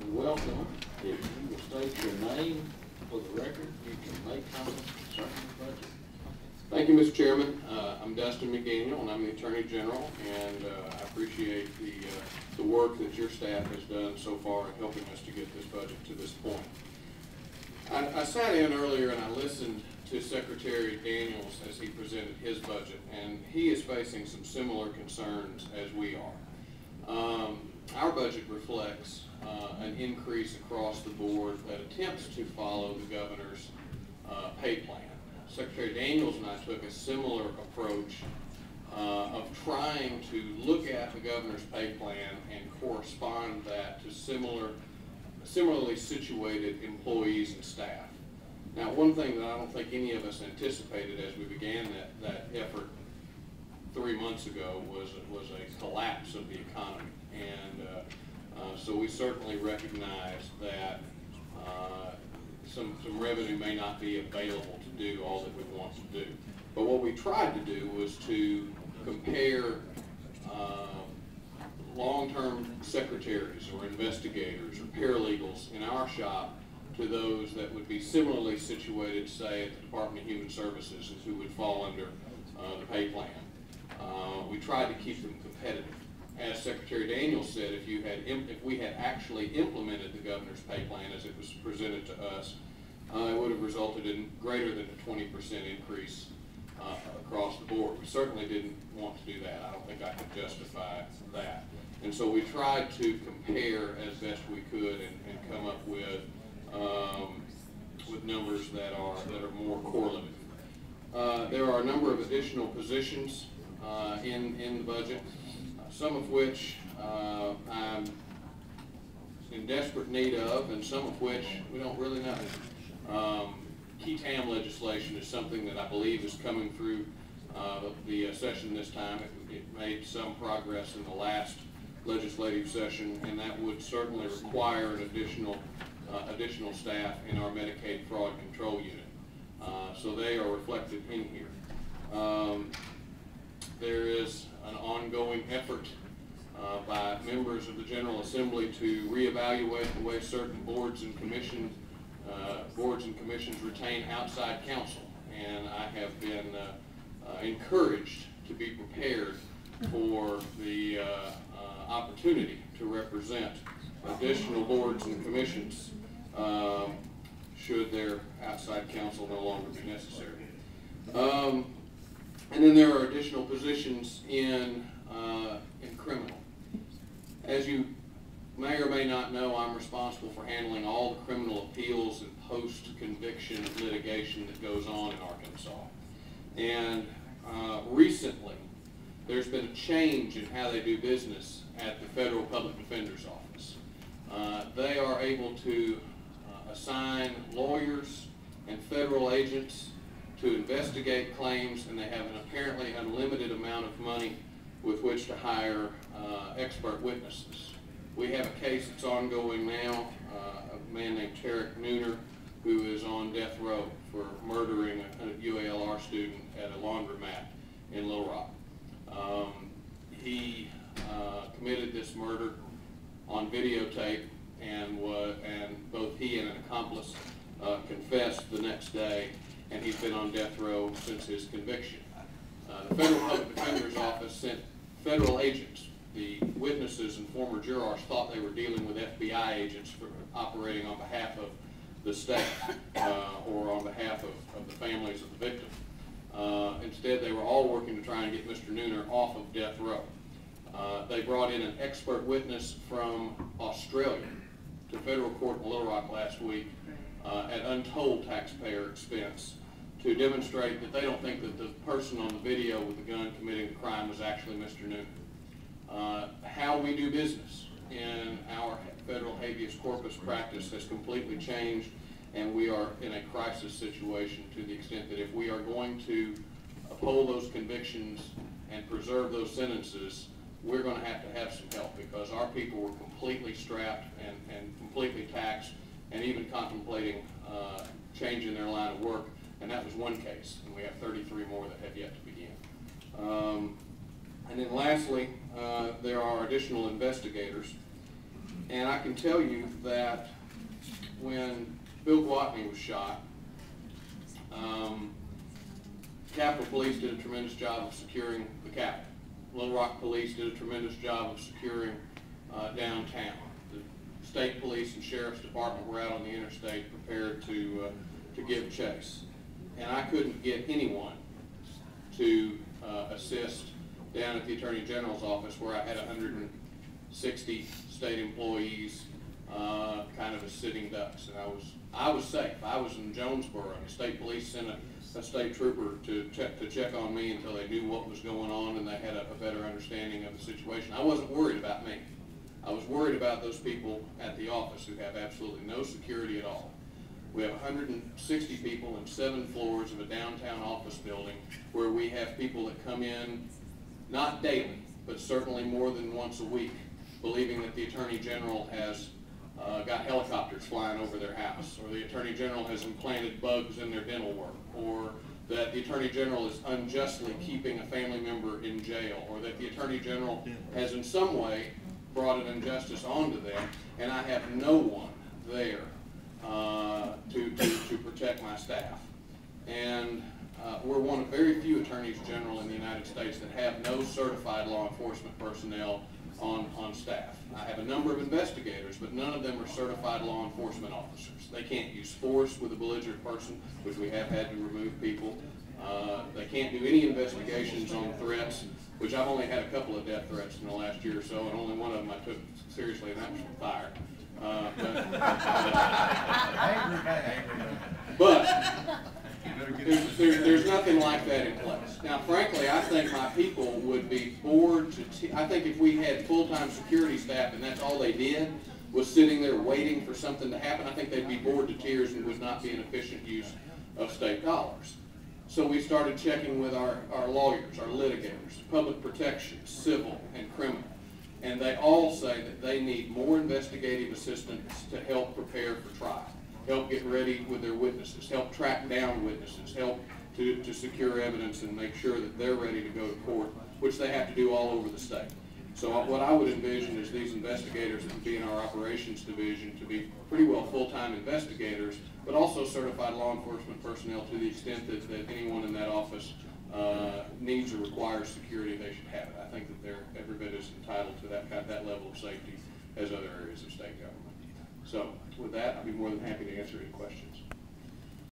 Welcome. If you will state your name for the record, you can make comments concerning the budget. Thank you, Mr. Chairman. I'm Dustin McDaniel, and I'm the Attorney General, and I appreciate the work that your staff has done so far in helping us to get this budget to this point. I sat in earlier and I listened to Secretary Daniels as he presented his budget, and he is facing some similar concerns as we are. Our budget reflects an increase across the board that attempts to follow the governor's pay plan. Secretary Daniels and I took a similar approach of trying to look at the governor's pay plan and correspond that to similarly situated employees and staff. Now, one thing that I don't think any of us anticipated as we began that effort 3 months ago was a collapse of the economy, and so we certainly recognize that some revenue may not be available to do all that we want to do. But what we tried to do was to compare long-term secretaries or investigators or paralegals in our shop to those that would be similarly situated, say, at the Department of Human Services, and who would fall under the pay plan. We tried to keep them competitive. As Secretary Daniels said, if we had actually implemented the governor's pay plan as it was presented to us, it would have resulted in greater than a 20% increase across the board. We certainly didn't want to do that. I don't think I could justify that. And so we tried to compare as best we could and come up with numbers that are more correlative. There are a number of additional positions in the budget, some of which I'm in desperate need of, and some of which we don't really know. Key TAM legislation is something that I believe is coming through the session this time. It made some progress in the last legislative session, and that would certainly require an additional staff in our Medicaid fraud control unit. So they are reflected in here. There is an ongoing effort by members of the General Assembly to reevaluate the way certain boards and commissions retain outside counsel, and I have been encouraged to be prepared for the opportunity to represent additional boards and commissions should their outside counsel no longer be necessary. And then there are additional positions in criminal. As you may or may not know, I'm responsible for handling all the criminal appeals and post-conviction litigation that goes on in Arkansas. And recently, there's been a change in how they do business at the Federal Public Defender's Office. They are able to assign lawyers and federal agents to investigate claims, and they have an apparently unlimited amount of money with which to hire expert witnesses. We have a case that's ongoing now, a man named Tarek Nooner, who is on death row for murdering a UALR student at a laundromat in Little Rock. He committed this murder on videotape, and both he and an accomplice confessed the next day, and he's been on death row since his conviction. The Federal Public Defender's Office sent federal agents. The witnesses and former jurors thought they were dealing with FBI agents for operating on behalf of the state or on behalf of the families of the victim. Instead, they were all working to try and get Mr. Nooner off of death row. They brought in an expert witness from Australia to federal court in Little Rock last week at untold taxpayer expense to demonstrate that they don't think that the person on the video with the gun committing the crime was actually Mr. Nooner. How we do business in our federal habeas corpus practice has completely changed, and we are in a crisis situation to the extent that if we are going to uphold those convictions and preserve those sentences, we're going to have some help, because our people were completely strapped and completely taxed and even contemplating changing their line of work, and that was one case, and we have 33 more that have yet to begin. And then lastly, there are additional investigators. And I can tell you that when Bill Gwatney was shot, Capitol Police did a tremendous job of securing the Capitol. Little Rock Police did a tremendous job of securing downtown. The state police and sheriff's department were out on the interstate prepared to give chase. And I couldn't get anyone to assist down at the Attorney General's office, where I had 160 state employees kind of as sitting ducks. And I was safe. I was in Jonesboro, and the state police sent a state trooper to check on me until they knew what was going on and they had a better understanding of the situation. I wasn't worried about me. I was worried about those people at the office who have absolutely no security at all. We have 160 people in 7 floors of a downtown office building where we have people that come in, not daily, but certainly more than once a week, believing that the Attorney General has got helicopters flying over their house, or the Attorney General has implanted bugs in their dental work, or that the Attorney General is unjustly keeping a family member in jail, or that the Attorney General has in some way brought an injustice onto them, and I have no one there to protect my staff. And we're one of very few attorneys general in the United States that have no certified law enforcement personnel on staff. I have a number of investigators, but none of them are certified law enforcement officers. They can't use force with a belligerent person, which we have had to remove people. They can't do any investigations on threats, which I've only had a couple of death threats in the last year or so, and only one of them I took seriously, and that was from fire. But there's nothing like that in place. Now, frankly, I think my people would be bored to I think if we had full-time security staff and that's all they did was sitting there waiting for something to happen, I think they'd be bored to tears and would not be an efficient use of state dollars. So we started checking with our lawyers, our litigators, public protection, civil, and criminal. And they all say that they need more investigative assistance to help prepare for trial, help get ready with their witnesses, help track down witnesses, help to secure evidence and make sure that they're ready to go to court, which they have to do all over the state. So what I would envision is these investigators that would be in our operations division to be pretty well full-time investigators, but also certified law enforcement personnel to the extent that anyone in that office needs or requires security, they should have it. I think that they're every bit as entitled to that level of safety as other areas of state government. So with that, I'd be more than happy to answer any questions.